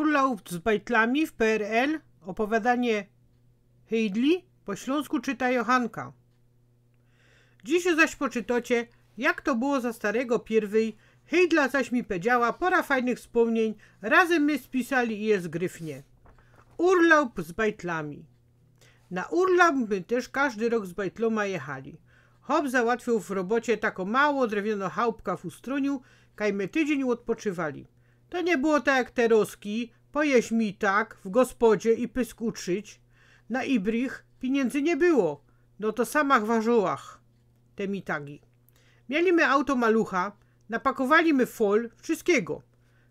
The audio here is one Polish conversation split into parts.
Urlaub z bajtlami w PRL, opowiadanie Hejdli, po śląsku czyta Johanka. Dziś zaś poczytocie, jak to było za starego pierwej, Hejdla zaś mi powiedziała, pora fajnych wspomnień, razem my spisali i jest gryfnie. Urlaub z bajtlami. Na urlaub my też każdy rok z bajtloma jechali. Hop załatwił w robocie taką mało drewnianą chałupkę w Ustroniu, kaj my tydzień odpoczywali. To nie było tak jak te roski, pojeść mi tak, w gospodzie i pysk uczyć. Na Ibrich pieniędzy nie było, no to samach warzołach, te mitagi. Mieliśmy auto malucha, napakowaliśmy fol, wszystkiego.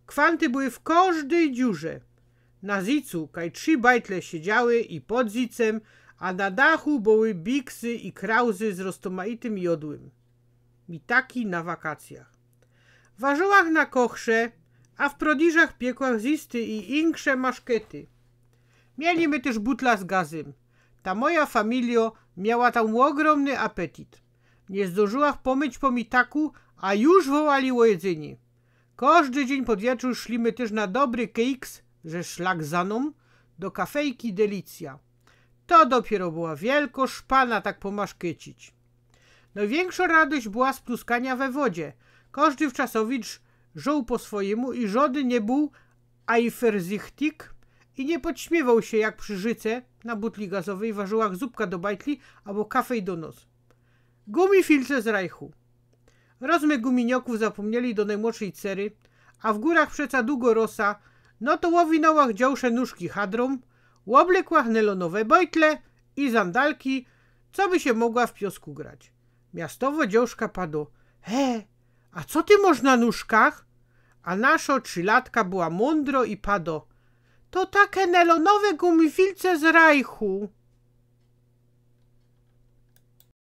Kwanty były w każdej dziurze. Na zicu, kaj 3 bajtle siedziały i pod zicem, a na dachu były biksy i krauzy z roztomaitym jodłem. Mitaki na wakacjach. W warzołach na kochrze, a w prodiżach piekłach zisty i inkrze maszkety. Mieliśmy też butla z gazem. Ta moja familia miała tam ogromny apetyt. Nie zdążyłach pomyć po mitaku, a już wołali o jedzenie. Każdy dzień pod wieczór szlimy też na dobry keks, że szlak za mną, do kafejki Delicja. To dopiero była wielko szpana tak pomaszkecić. Największa radość była z pluskania we wodzie. Każdy wczasowicz żoł po swojemu i żody nie był eifersichtig i nie podśmiewał się jak przy życe na butli gazowej warzyłach zupka do bajtli albo kafej do nos. Gumifilce z Rajchu. Rozmy guminioków zapomnieli do najmłodszej cery, a w górach przeca długo rosa, no to łowinołach działsze nóżki hadrom, łoblekłach nelonowe bojtle i zandalki, co by się mogła w piosku grać. Miastowo dziążka padło: a co ty masz na nóżkach? A nasza 3-latka była mądro i pado: to takie nelonowe gumifilce z Rajchu.